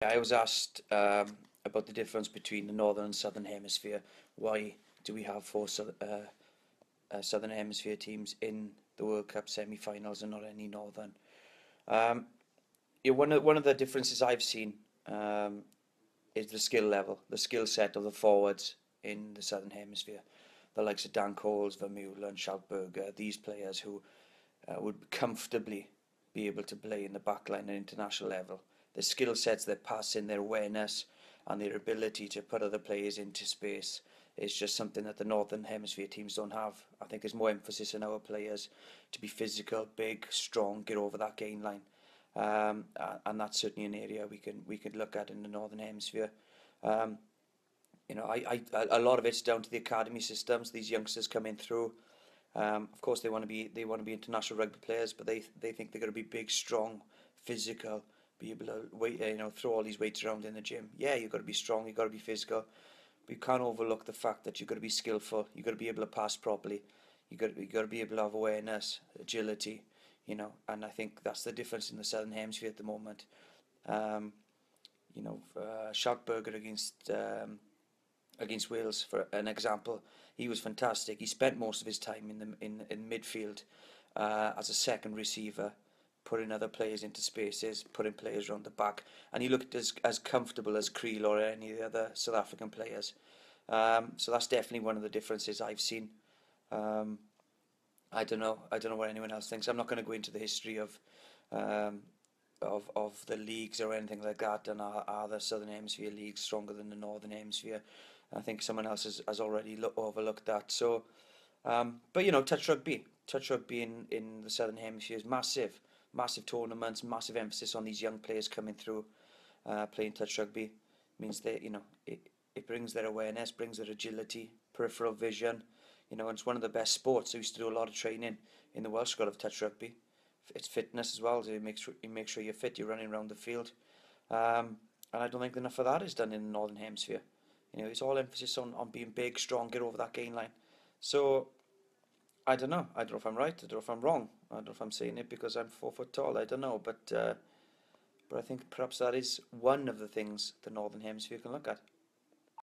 I was asked about the difference between the northern and southern hemisphere. Why do we have four southern hemisphere teams in the World Cup semi-finals and not any northern? Um, yeah, one of the differences I've seen um, is the skill level, the skill set of the forwards in the southern hemisphere. The likes of Dan Coles, Vermeulen, and Schalkberger, these players who would comfortably be able to play in the backline at international level. Their skill sets, their passing, their awareness, and their ability to put other players into space is just something that the Northern Hemisphere teams don't have. I think there's more emphasis on our players to be physical, big, strong, get over that gain line. And that's certainly an area we could look at in the Northern Hemisphere. Um, a lot of it's down to the academy systems. These youngsters coming through. Of course, they want to be international rugby players, but they think they're going to be big, strong, physical, be able to throw all these weights around in the gym. Yeah, you've got to be strong, you've got to be physical, but you can't overlook the fact that you've got to be skillful. You've got to be able to pass properly. You got to be able to have awareness, agility, and I think that's the difference in the Southern Hemisphere at the moment. Um, Schalkberger against Wales, for an example, he was fantastic. He spent most of his time in midfield as a second receiver, putting other players into spaces, putting players around the back, and he looked as comfortable as Creel or any of the other South African players. So that's definitely one of the differences I've seen. Um, I don't know. I don't know what anyone else thinks. I'm not going to go into the history um, of the leagues or anything like that. And are the Southern Hemisphere leagues stronger than the Northern Hemisphere? I think someone else has already overlooked that. So, but touch rugby in the Southern Hemisphere is massive, massive tournaments, massive emphasis on these young players coming through, playing touch rugby. Means that it brings their awareness, brings their agility, peripheral vision. And it's one of the best sports. I used to do a lot of training in the Welsh School of touch rugby. It's fitness as well. So you make sure you're fit. You're running around the field, and I don't think enough of that is done in the Northern Hemisphere. It's all emphasis on being big, strong, get over that gain line. So I don't know. I don't know if I'm right. I don't know if I'm wrong. I don't know if I'm saying it because I'm 4 foot tall. I don't know, but I think perhaps that is one of the things the Northern Hemisphere can look at.